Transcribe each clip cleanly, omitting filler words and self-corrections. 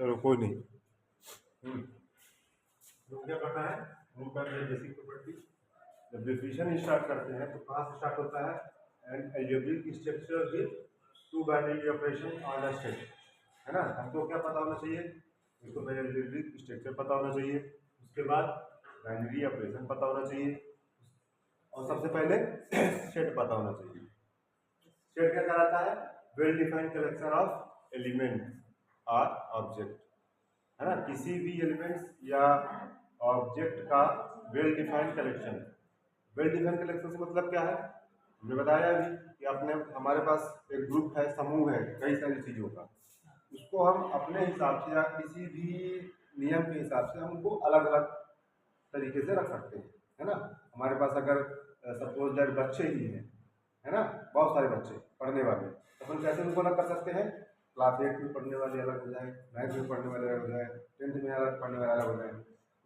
चलो कोई नहीं। तो क्या करना है, ग्रुप का बेसिक प्रॉपर्टी। जब डिफिनेशन स्टार्ट करते हैं तो कहाँ से स्टार्ट होता है, and algebraic structure with two binary operation on a set, है ना। हमको क्या पता होना चाहिए, इसको पहले अलजेब्रिक स्ट्रक्चर पता होना चाहिए, उसके बाद बाइनरी ऑपरेशन पता होना चाहिए, और सबसे पहले सेट पता होना चाहिए। सेट क्या कहलाता है, well defined collection of element और ऑब्जेक्ट, है ना। किसी भी एलिमेंट्स या ऑब्जेक्ट का well defined collection. Well defined collection से मतलब क्या है, हमने बताया अभी कि अपने हमारे पास एक ग्रुप है, समूह है कई सारी चीज़ों का, उसको हम अपने हिसाब से या किसी भी नियम के हिसाब से हम उनको अलग अलग तरीके से रख सकते हैं, है ना। हमारे पास अगर सपोज दैट बच्चे ही हैं, है ना, बहुत सारे बच्चे पढ़ने वाले, तो अपन कैसे उनको अलग कर सकते हैं, क्लास 8 में पढ़ने वाले अलग हो जाए, 9th में पढ़ने वाले अलग हो जाए, 10th में अलग पढ़ने वाले अलग हो जाए।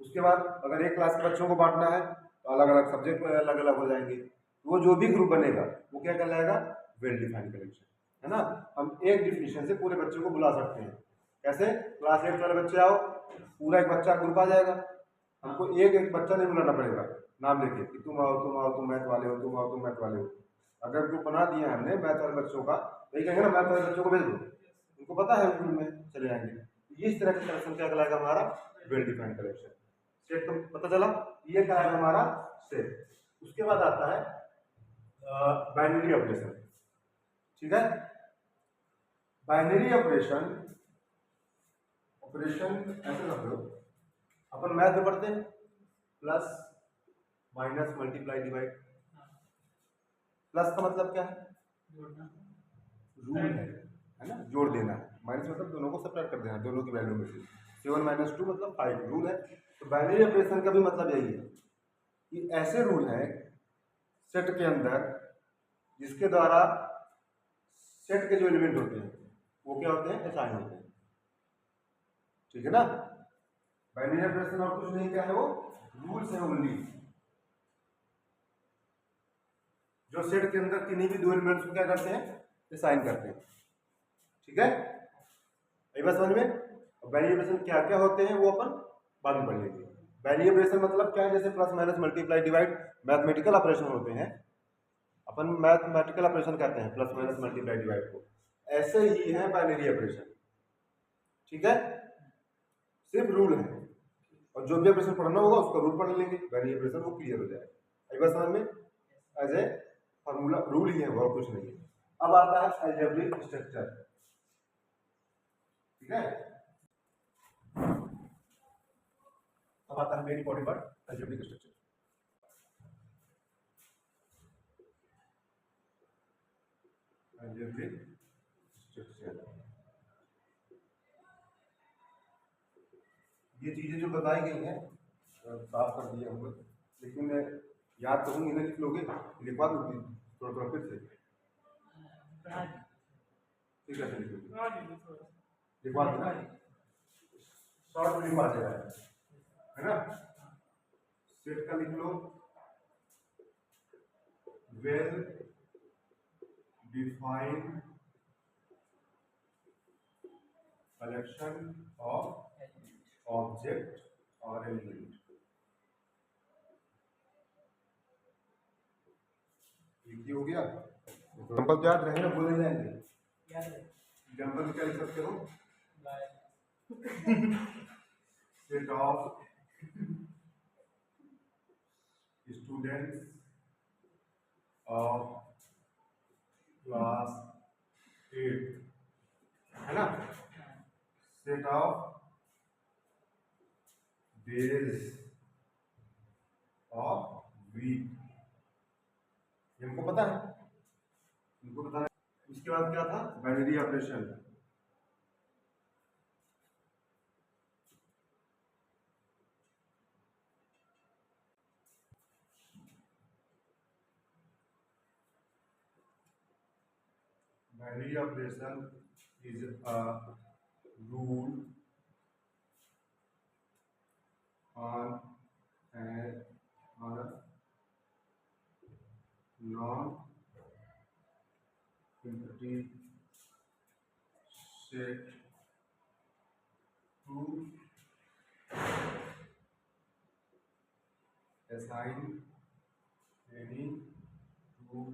उसके बाद अगर एक क्लास के बच्चों को बांटना है तो अलग अलग सब्जेक्ट में अलग अलग हो जाएंगे। तो वो जो भी ग्रुप बनेगा वो क्या कहलाएगा, वेल डिफाइंड कलेक्शन, है ना। हम एक डिफिनेशन से पूरे बच्चों को बुला सकते हैं। कैसे, क्लास 8 वाले बच्चे आओ, पूरा एक बच्चा ग्रुप आ जाएगा, हमको एक एक बच्चा नहीं बुलाना पड़ेगा नाम लेके कि तुम आओ तुम आओ तुम मैथ वाले हो, तुम आओ तुम मैथ वाले हो। अगर ग्रुप बना दिया हमने मैथ वाले बच्चों का, तो ये कहेंगे ना मैथ वाले बच्चों को भेज दो, उनको पता है ग्रुप में चले जाएंगे। इस तरह का कलेक्शन क्या कहलाएगा, हमारा वेल डिफाइंड कलेक्शन। सेट तो पता चला, ये कहलाएगा हमारा सेट। उसके बाद आता है बाइनरी ऑपरेशन, ठीक है। बाइनरी ऑपरेशन ऐसे समझ लो, अपन मैथ में पढ़ते हैं plus minus multiply divide. Plus का मतलब क्या है, रूल है ना, जोड़ देना है। माइनस मतलब दोनों को सब्ट्रैक्ट कर देना, दोनों की वैल्यू में से। 7 - 2 मतलब 5, रूल है। तो बाइनरी ऑपरेशन का भी मतलब यही है कि ऐसे रूल है सेट के अंदर जिसके द्वारा सेट के जो एलिमेंट होते हैं वो क्या होते हैं, असाइन होते हैं, ठीक है ना। बाइनरी ऑपरेशन और कुछ नहीं, क्या है वो, रूल्स है ओनली, जो सेट के अंदर किन्हीं भी दो एलिमेंट्स को क्या करते हैं, असाइन करते हैं, ठीक है। ये बात समझ में। बाइनरी ऑपरेशन क्या क्या होते हैं वो अपन बाद में पढ़ लेंगे। बाइनरी ऑपरेशन मतलब क्या है, जैसे plus minus multiply divide mathematical operation होते हैं, अपन मैथमेटिकल ऑपरेशन कहते हैं प्लस माइनस मल्टीप्लाई डिवाइड को, ऐसे ही है बाइनरी ऑपरेशन, ठीक है। सिर्फ रूल है, और जो भी ऑपरेशन पढ़ना होगा उसका रूल पढ़ लेंगे, बाइनरी ऑपरेशन वो क्लियर हो जाएगा। ये बात समझ में, एज ए फॉर्मूला रूल ही है वो, कुछ नहीं है। अब आता है अलजेब्रिक स्ट्रक्चर, ठीक है। अब आता है main important part, algebraic structure. Algebraic structure, ये चीजें जो बताई गई हैं साफ कर दिया होगा, लेकिन याद तो होंगी ना, लिख लोगे, लिखवा दो थोड़ा थोड़ा फिर से, ठीक है, लिखवा दो ना, शॉर्ट में लिखवा दे रहा है ना। सेट का लिख लो, well defined collection of object और एलिमेंट। ये हो गया। एग्जाम्पल याद रहे ना, बोले जाएंगे। एग्जाम्पल क्या लिख सकते हो, set of students of class 8, है ना, set of days of week, हमको पता है, इनको पता है। उसके बाद क्या था, binary operation. Binary operation is a rule on a non-empty set to assign any two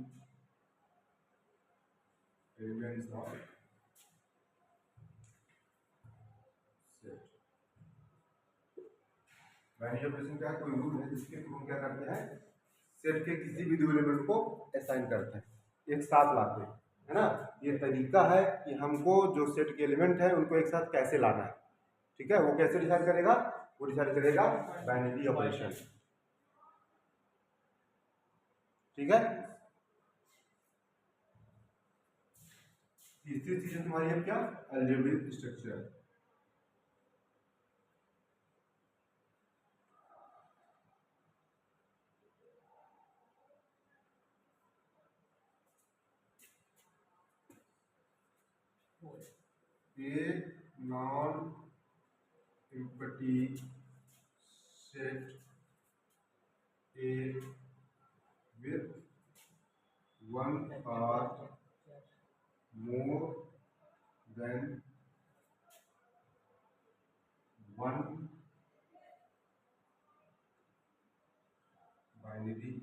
elements of set। Binary operation का कोई रूल है जिसके थ्रू हम क्या करते हैं, सेट के किसी भी दो एलिमेंट को असाइन करते हैं, एक साथ लाते हैं, है ना। ये तरीका है कि हमको जो सेट के एलिमेंट है उनको एक साथ कैसे लाना है, ठीक है। वो कैसे डिसाइड करेगा, वो डिसाइड करेगा बाइनरी ऑपरेशन, ठीक है। तीसरी चीज तुम्हारी है क्या, algebraic structure. A non-empty set A with one or more than one binary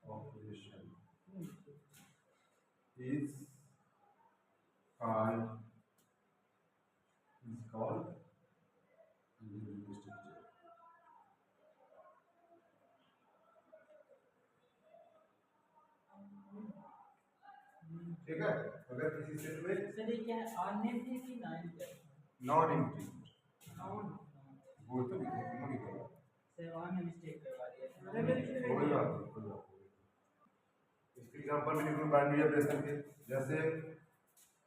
operation is called algebraic structure। ठीक है। अगर किसी सेट में सर ये क्या है, ऑन नेम है कि नॉन एम्प्टी, नॉन वो तो नहीं करेगा, सर ऑन में मिस्टेक करवा दिया कोई बात नहीं, कोई बात नहीं। इसके एग्जांपल में लिख लो बाइनरी ऑपरेशन के, जैसे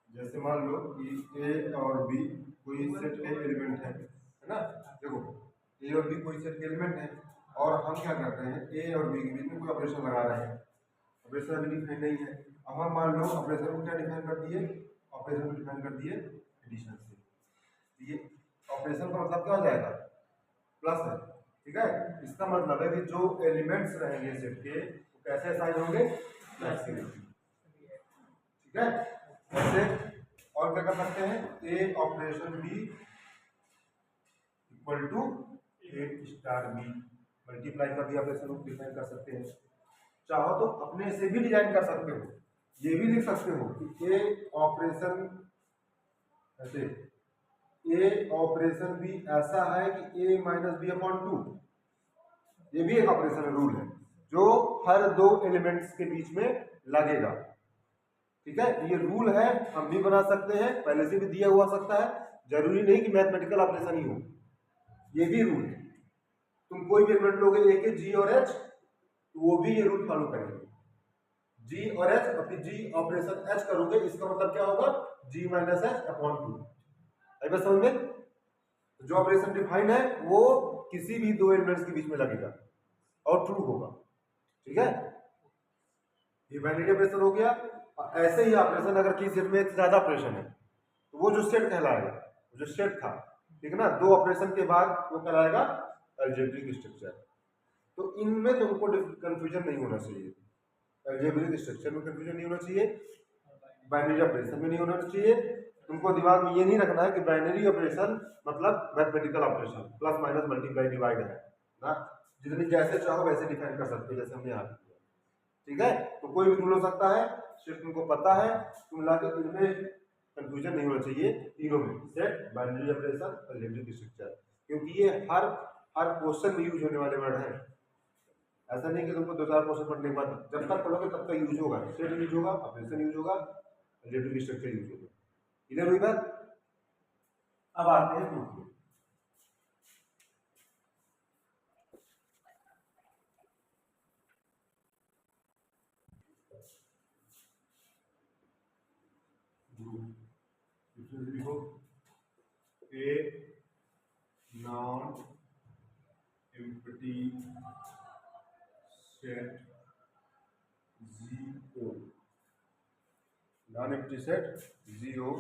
जैसे मान लो कि ए और बी कोई सेट के एलिमेंट है ना। देखो ए और बी कोई सेट के एलिमेंट है और हम क्या करते हैं, ए और बी के बीच में कोई ऑपरेशन लगा रहे हैं, ऑपरेशन अभी डिफाइन नहीं है। अब हम मान लो ऑपरेशन को क्या डिफाइन कर दिए, ऑपरेशन को डिफाइन कर दिए एडिशन से। ये ऑपरेशन का मतलब क्या हो जाएगा, प्लस है, ठीक है। इसका मतलब है कि जो एलिमेंट्स रहेंगे सेट के वो कैसे असाइन होंगे, प्लस के, ठीक है। जैसे और क्या कर सकते हैं, a operation b equal to a star b, multiply का भी ऑपरेशन डिफाइन कर सकते हैं। चाहो तो अपने से भी डिजाइन कर सकते हो, ये भी लिख सकते हो कि ए ऑपरेशन ऐसे, ए ऑपरेशन बी ऐसा है कि ए माइनस बी अपॉन टू, ये भी एक ऑपरेशन रूल है जो हर दो एलिमेंट्स के बीच में लगेगा, ठीक है। ये रूल है, हम भी बना सकते हैं, पहले से भी दिया हुआ सकता है, जरूरी नहीं कि मैथमेटिकल ऑपरेशन ही हो, ये भी रूल है। तुम कोई भी एलिमेंट लोगे ए के जी और एच, तो वो भी ये रूल फॉलो करेंगे, जी और एच, और फिर जी ऑपरेशन एच करोगे, इसका मतलब क्या होगा, जी माइनस एच अपॉन टू। आई बात समझ में। जो ऑपरेशन डिफाइन है वो किसी भी दो एलिमेंट्स के बीच में लगेगा और ट्रू होगा, ठीक है। ये बाइनरी ऑपरेशन हो गया। ऐसे ही ऑपरेशन अगर किसी सेट में एक से ज्यादा ऑपरेशन है तो वो जो सेट कहलाएगा, जो सेट था, ठीक है ना, दो ऑपरेशन के बाद वो कहलाएगा अलजेब्रिक स्ट्रक्चर। तो इनमें तुमको कंफ्यूजन नहीं होना चाहिए, अलजेब्रिक स्ट्रक्चर में कंफ्यूजन नहीं होना चाहिए, बाइनरी ऑपरेशन में नहीं होना चाहिए। तुमको दिमाग में ये नहीं रखना है कि बाइनरी ऑपरेशन मतलब mathematical operation, plus minus multiply divide है ना, जितनी जैसे चाहो वैसे डिफाइन कर सकते हो जैसे हमने यहाँ किया, ठीक है। तो कोई भी रूल हो सकता है, सिर्फ तुमको पता है, तुम लाके इनमें कंफ्यूजन नहीं होना चाहिए तीनों में, set, binary operation, algebraic structure, क्योंकि ये हर क्वेश्चन में यूज होने वाले वर्ड हैं। ऐसा नहीं कि तुमको दो चार क्वेश्चन पढ़ने के बाद, जब तक पढ़ोगे तब तक यूज होगा, सेट यूज होगा, ऑपरेशन यूज होगा, अलजेब्रिक स्ट्रक्चर यूज होगा। क्लियर हुई बात। अब आते हैं प्रूफ में। लिखो a non empty set zero, non empty set zero.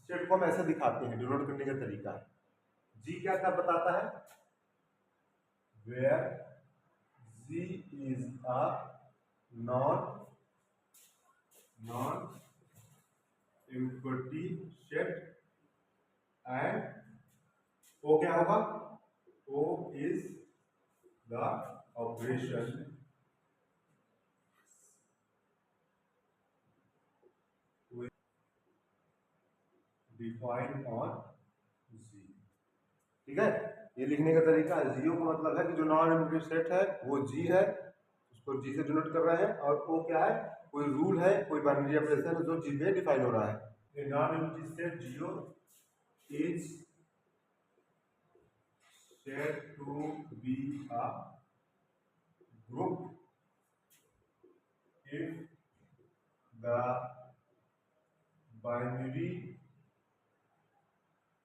Set को हम ऐसे दिखाते हैं, डिनोट करने का तरीका है। जी क्या क्या बताता है, where G is a non empty set and O क्या होगा, O is the operation defined on G. ठीक है, ये लिखने का तरीका है। जीओ का मतलब है कि जो नॉन इनवॉल्यूट सेट है वो जी है, उसको जी से डिनोट कर रहे हैं। और ओ क्या है, कोई रूल है, कोई बाइनरी ऑपरेशन है जो जी पे डिफाइन हो रहा है। Non involute set Jio is said to be a group if the binary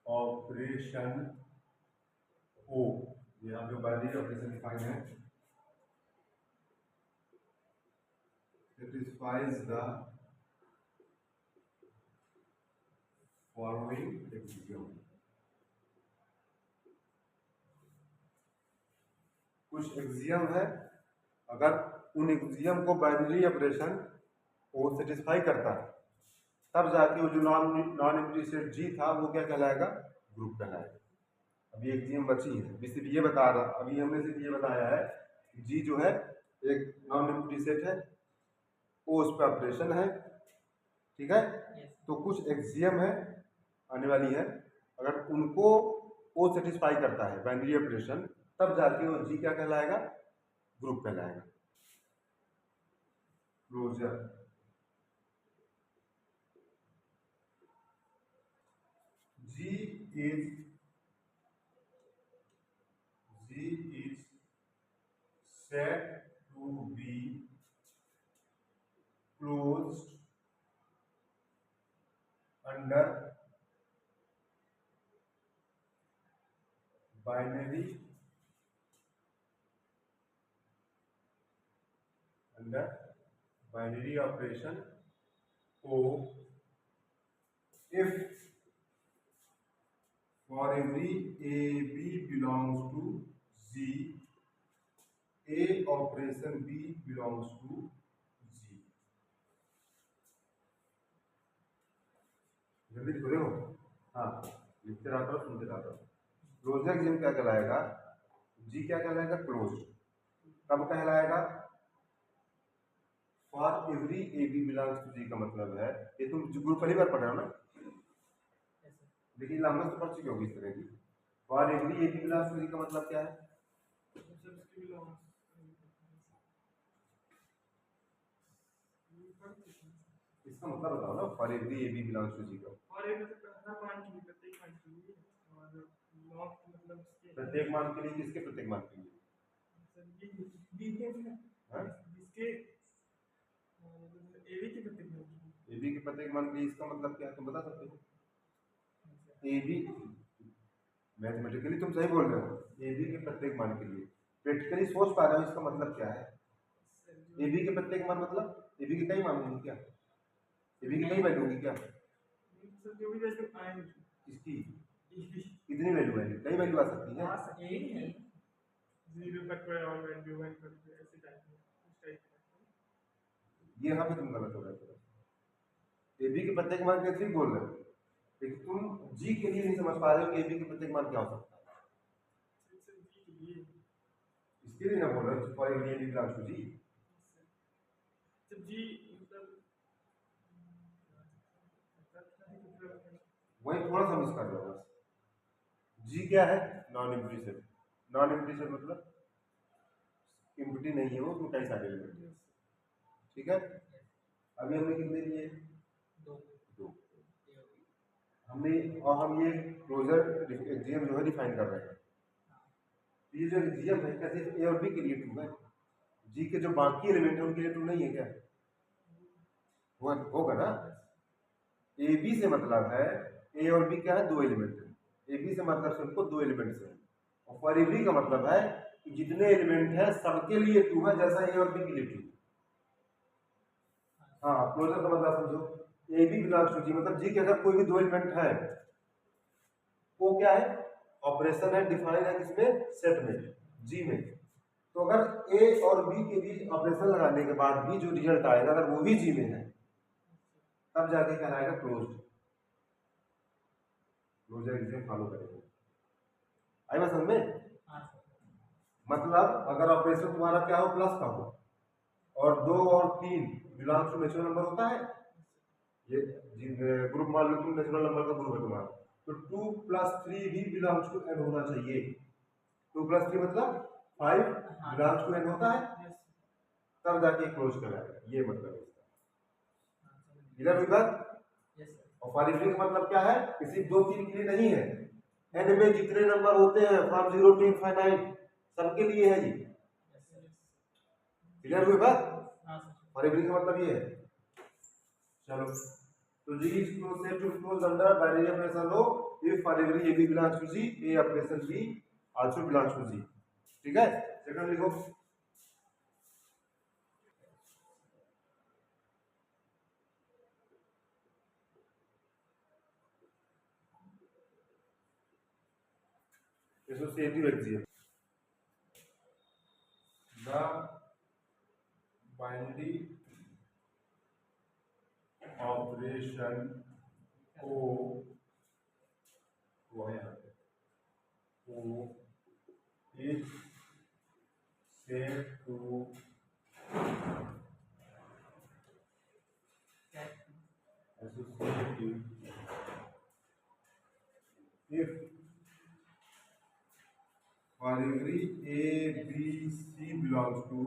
operation O, यहाँ जो बाइनरी ऑपरेशन डिफाइन है, satisfies the following axiom। कुछ एक्सियम है, अगर उन एक्सियम को बाइनरी ऑपरेशन वो सेटिस्फाई करता है तब जाके वो जो नॉन एम्प्टी सेट जी था वो क्या कहलाएगा, ग्रुप कहलाएगा। अभी एक्सियम बची है, सिर्फ ये बता रहा, अभी हमने सिर्फ ये बताया है कि जी जो है एक नॉन एम्प्टी सेट है, वो उस पर ऑपरेशन है। ठीक है, तो कुछ एक्सियम है आने वाली है, अगर उनको वो सेटिस्फाई करता है बाइनरी ऑपरेशन तब जाके वो जी क्या कहलाएगा, ग्रुप कहलाएगा। Closure G is said to be closed under binary operation O if for every AB belongs to Z, A operation B belongs to G। जल्दी लिख रहे हो? हाँ, लिखते रहता हूँ, सुनते रहता हूँ। क्लोजर एक्सियम क्या कहलाएगा, जी क्या कहलाएगा, क्लोज। कब कहलाएगा, for every a b belongs to G का मतलब है, ये तुम ग्रुप पहली बार पढ़ रहे हो ना, लेकिन लंबा तो पढ़ चुके होगी इस तरह की। For every a b belongs to G का मतलब क्या है, इसका मतलब बताओ ना, for every a b belongs to G का। प्रत्येक मान के लिए, किसके प्रत्येक मान के लिए, एबी के प्रत्येक मान के लिए, इसका मतलब क्या है तुम बता सकते हो? एबी मैथमेटिकली तुम सही बोल रहे हो, एबी के प्रत्येक मान के लिए। प्रैक्टिकली सोच पा रहे हो इसका मतलब क्या है? एबी के प्रत्येक मान मतलब एबी के कई मान होंगे क्या, एबी की कई वैल्यू होगी क्या, इसकी कितनी वैल्यू है, कई वैल्यू आ सकती है। ये यहाँ पे तुम गलत हो रहे हो, एबी के प्रत्येक मान के ठीक बोल रहे हो, लेकिन तुम जी के लिए नहीं समझ पा रहे हो कि एबी के प्रत्येक मान क्या हो सकता है। इसके लिए ना बोल रहे हो for every a b belongs to G. वही थोड़ा सा मिस कर रहे हो बस। जी क्या है, non empty set. Non empty set मतलब एम्प्टी नहीं है वो, उसमें कई सारे एलिमेंट हैं। ठीक है, अभी हमने कितने लिए, दो हमने, और हम ये क्लोजर एक्सियम जो है डिफाइन कर रहे हैं। ये जो एक्सियम है क्या सिर्फ ए और बी के लिए ट्रू है, जी के जो बाकी एलिमेंट है उनके लिए ट्रू नहीं है क्या, होगा ना। ए बी से मतलब है, ए और बी क्या है, दो एलिमेंट है, ए बी से मतलब सिर्फ दो एलिमेंट्स है, और फॉर ए बी का मतलब है कि जितने एलिमेंट है सबके लिए ट्रू है, जैसा ए और बी के लिए ट्रू। हाँ, क्लोजर का मतलब समझो, ए बी बिलोंग्स टू जी मतलब जी के अगर कोई भी दो एलिमेंट है वो क्या है, ऑपरेशन है, डिफाइन है किसमें, सेट में, जी में। तो अगर ए और बी के बीच ऑपरेशन लगाने के बाद भी जो रिजल्ट आएगा अगर वो भी जी में है तब जाके कहलाएगा क्लोज्ड। क्लोजर एग्जाम फॉलो करेंगे। आई बात समझ में? हाँ सर। मतलब अगर ऑपरेशन तुम्हारा क्या हो, प्लस का हो, और 2 और 3 बिलोंग्स टू नेचुरल नंबर होता है, ये ग्रुप मान लो तुम नेचुरल नंबर का ग्रुप है तुम्हारा, तो 2 + 3 भी बिलोंग्स टू n होना चाहिए। 2 + 3 मतलब 5 बिलोंग्स टू n होता है, तब जाके क्लोज कराएगा, ये मतलब है इसका। क्लियर हुई बात? और फॉरवर्डिंग का मतलब क्या है, किसी 2 3 के लिए नहीं है, n में जितने नंबर होते हैं फ्रॉम 0 to इनफाइनाइट सबके लिए है ये। क्लियर हुई बात? फॉरवर्डिंग का मतलब ये है। चलो, तो G is closed set to close under binary operation law if for every A B belongs to G, A operation B also belongs to G। ठीक है, सेकंड लिखो। Associative axiom, the binary operation O is set to associative if for every A B C belongs to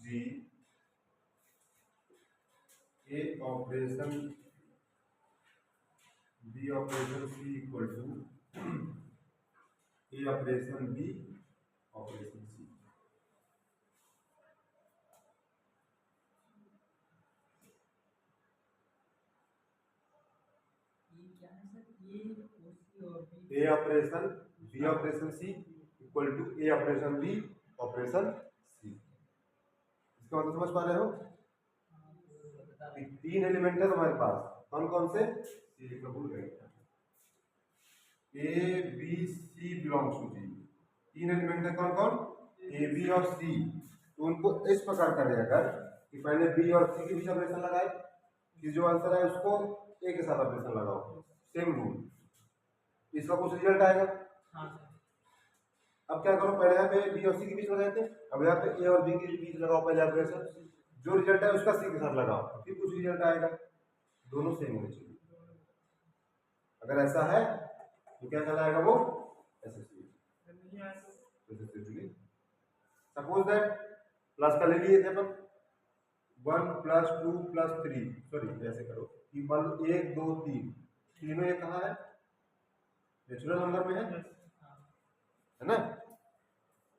G, A operation B operation C equal to A operation B operation C। ये क्या है sir? ये OC और B A operation B operation C equal to A operation B operation C। इसका मतलब समझ पा रहे हो? तीन एलिमेंट है तुम्हारे पास, कौन कौन से? C लिखना भूल गए, A B C belongs to G। तीन एलिमेंट है कौन कौन? A B और C। तो उनको इस प्रकार करें अगर कि पहले B और C के बीच ऑपरेशन लगाए, कि जो आंसर है उसको A के साथ ऑपरेशन लगाओ, सेम रूल, इसका कुछ रिजल्ट आएगा। हाँ सर। अब क्या करो, पहले यहाँ पे B और C के बीच लगाए थे, अब यहाँ पे A और B के बीच लगाओ पहले ऑपरेशन, जो रिजल्ट है उसका C के साथ लगाओ, फिर कुछ रिजल्ट आएगा, दोनों सेम होने चाहिए। अगर ऐसा है तो क्या कहलाएगा वो? सपोज दैट प्लस का ले लिए थे अपन, 1 + 2 + 3, सॉरी ऐसे करो कि मान लो 1 2 3 तीनों ये कहाँ है? नेचुरल नंबर में है ना?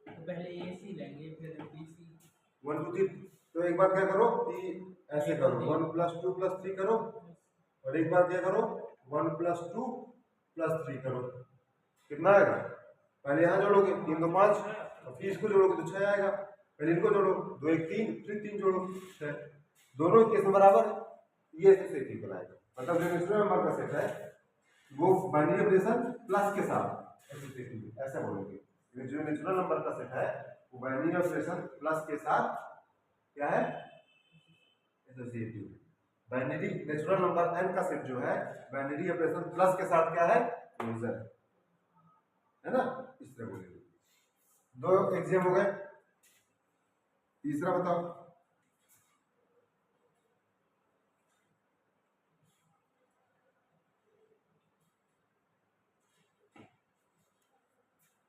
तो पहले AC लेंगे फिर BC। 1 2 3, तो एक बार क्या करो कि ऐसे करो 1 + 2 + 3 करो, और एक बार क्या करो 1 + 2 + 3 करो, कितना आएगा? पहले यहाँ जोड़ोगे 3 2 5, और फिर इसको जोड़ोगे तो 6 आएगा, पहले इनको जोड़ो 2 1 3, फिर 3 जोड़ो 6, दोनों केस में बराबर है, ये एसोसिएटिव बनाएगा। मतलब जो नेचुरल नंबर का सेट है वो बाइनरी ऑपरेशन प्लस के साथ एसोसिएटिव, ऐसा बोलोगे। जो नेचुरल नंबर का सेट है वो बाइनरी ऑपरेशन प्लस के साथ क्या है? Associative. Binary natural number n का सेट जो है बाइनरी ऑपरेशन प्लस के साथ क्या है? क्लोजर है ना, इस तरह बोलेंगे। दो एग्जाम हो गए, तीसरा बताओ।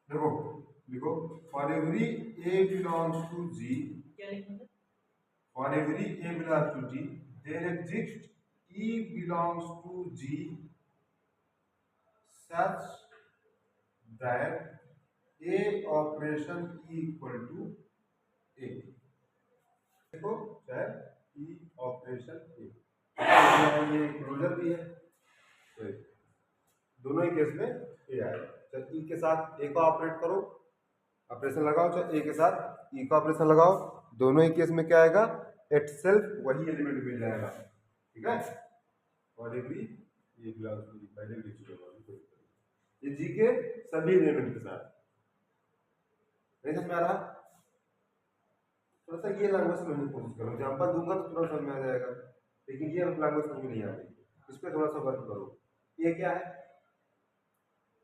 देखो लिखो, for every A belongs to G, क्या लिखेंगे? for every A belongs to G, there exists E belongs to G such that A operation E equal to A। देखो चाहे E ऑपरेशन A, ये क्लोजर भी है, तो दोनों ही केस में A आएगा। चाहे E के साथ A का ऑपरेट करो, ऑपरेशन लगाओ, चाहे A के साथ E का ऑपरेशन लगाओ, दोनों ही केस में क्या आएगा? इटसेल्फ वही एलिमेंट मिल जाएगा। ठीक है, और एवरी ये पहले ये G के सभी एलिमेंट के साथ। नहीं समझ में आ रहा? थोड़ा सा ये लैंग्वेज समझने की कोशिश करो, एग्जाम्पल दूंगा तो थोड़ा समझ में आ जाएगा, लेकिन ये लैंग्वेज समझ में नहीं आ रही, इस पर थोड़ा सा वर्क करो। ये क्या है?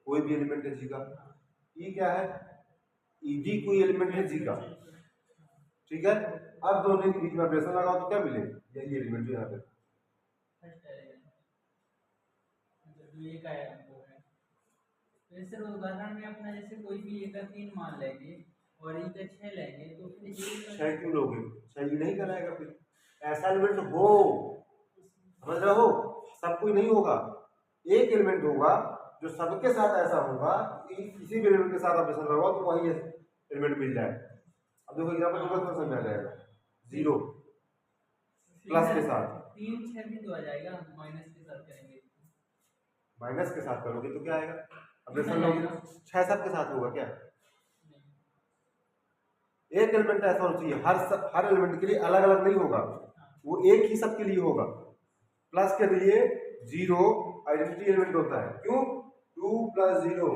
कोई भी एलिमेंट है जी का। ई क्या है, ई भी कोई एलिमेंट है जी का, ठीक है। अब दोनों के बीच में ऑपरेशन लगाओ तो क्या मिले, यही एलिमेंट यहाँ पे फर्स्ट आएगा, मतलब ये का है वो है। तो इस उदाहरण में अपना जैसे कोई भी ए का 3 मान लेंगे और ई का 6 लेंगे तो फिर ए का 6 क्यों लोगे, 6 ही नहीं कहलाएगा फिर। ऐसा एलिमेंट हो, समझ रहे हो, सब कोई नहीं होगा, एक एलिमेंट होगा जो सबके साथ ऐसा होगा कि किसी भी एलिमेंट के साथ ऑपरेशन लगाओ तो वही एलिमेंट मिल जाए। अब देखो एग्जांपल दूंगा तो समझ में आ जाएगा। 0 प्लस के साथ 3 6 भी तो आ जाएगा, माइनस के साथ करेंगे माइनस के साथ करोगे तो क्या आएगा, ऑपरेशन लोगे 6 7 के साथ होगा क्या। एक एलिमेंट ऐसा होना चाहिए, हर एलिमेंट के लिए अलग अलग नहीं होगा, वो एक ही सबके लिए होगा। प्लस के लिए 0 आइडेंटिटी एलिमेंट होता है, क्यों, 2 + 0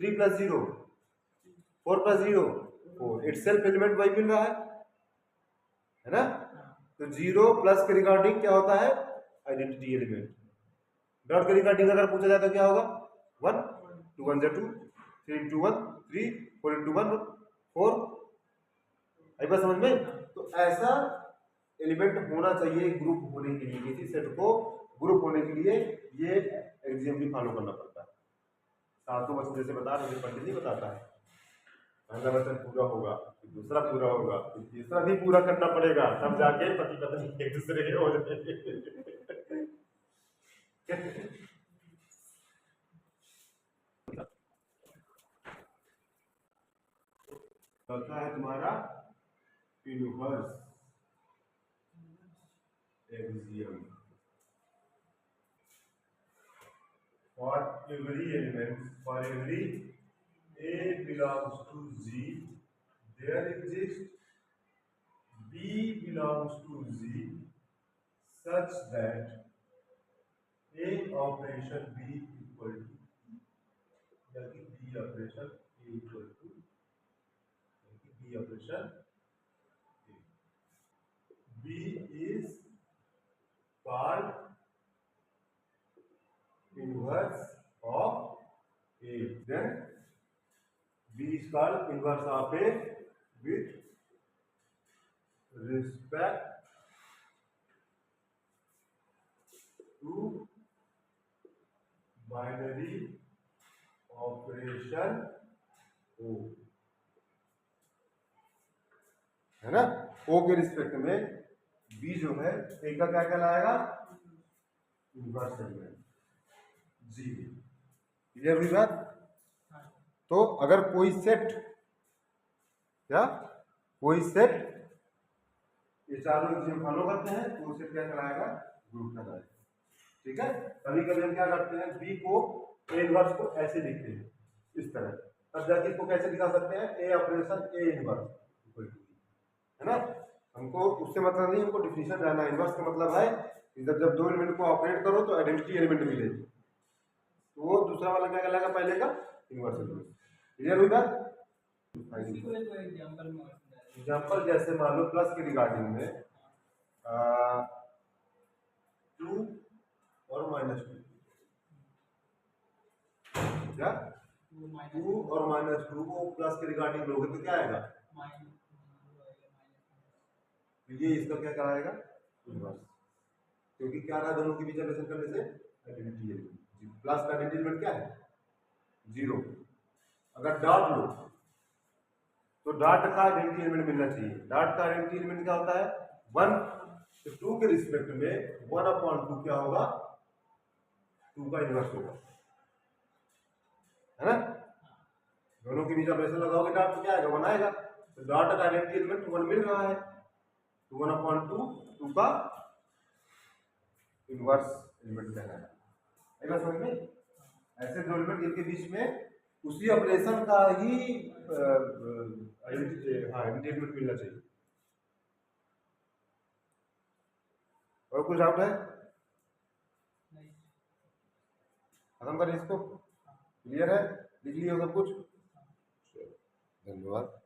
3 + 0 4 + 0 4, इटसेल्फ एलिमेंट वही मिल रहा है ना। तो 0 प्लस के रिगार्डिंग क्या होता है, आइडेंटिटी एलिमेंट। डॉट के रिगार्डिंग अगर पूछा जाए तो क्या होगा, 1 2 1 2 3 × 1 3 4 × 1 4। आई बात समझ में। तो ऐसा एलिमेंट होना चाहिए ग्रुप होने के लिए, किसी सेट को ग्रुप होने के लिए ये एक्सियम भी फॉलो करना पड़ता है। सातों वचन जैसे बता रहे पंडित जी बताता है, पहला वचन पूरा होगा, फिर दूसरा पूरा होगा, फिर तीसरा भी पूरा करना पड़ेगा, तब जाके पति पत्नी एक दूसरे के हो जाएंगे। चौथा है तुम्हारा inverse axiom. For every element, for every A belongs to Z, there exists B belongs to Z such that A operation B equal to E, यानी B operation A equal to, यानी B operation A. B is called inverse of A. Then B is called inverse of A with respect to binary operation O, है ना। O के respect में B जो है A का क्या कहलाएगा, इनवर्स एलिमेंट G। क्लियर हुई बात। तो अगर कोई सेट, क्या कोई सेट ये चारों एक्सियम फॉलो करते हैं तो उसे क्या कहलाएगा, ग्रुप कहलाएगा, ठीक है। कभी कभी हम क्या करते हैं, बी को ए इनवर्स को ऐसे लिखते हैं इस तरह, तब जाके इसको कैसे दिखा सकते हैं, ए ऑपरेशन ए इनवर्स, है ना। हमको उससे मतलब नहीं, हमको डिफिनेशन जानना है। इनवर्स का मतलब है कि जब दो एलिमेंट को ऑपरेट करो तो आइडेंटिटी एलिमेंट मिले, तो वो दूसरा वाला क्या कहलाएगा, पहले का इनवर्स एलिमेंट। क्लियर हुई बात। एग्जाम्पल जैसे मान लो प्लस के रिगार्डिंग में 2 और -2, क्या 2 और -2 को प्लस के रिगार्डिंग लोगे तो क्या आएगा, तो ये इसका क्या कहलाएगा, इनवर्स। क्योंकि क्या रहा, दोनों के बीच ऑपरेशन करने से आइडेंटिटी एलिमेंट। प्लस का आइडेंटिटी एलिमेंट क्या है, 0। अगर डॉट लो तो डॉट का आइडेंटिटी एलिमेंट मिलना चाहिए। डॉट का आइडेंटिटी एलिमेंट क्या होता है, 1। तो 2 के रिस्पेक्ट में 1/2 क्या होगा, 2 का इनवर्स होगा, है ना। दोनों के बीच ऑपरेशन लगाओगे डॉट तो क्या आएगा, 1 आएगा। तो डॉट का आइडेंटिटी एलिमेंट 1 मिल रहा है, तो 1/2 2 का इनवर्स एलिमेंट कहलाएगा। है समझ में। ऐसे दो एलिमेंट जिनके बीच में उसी ऑपरेशन का ही आइडेंटिटी एलिमेंट मिलना चाहिए। और कुछ डाउट है, खत्म करें इसको, क्लियर है, लिख लिया सब कुछ, धन्यवाद।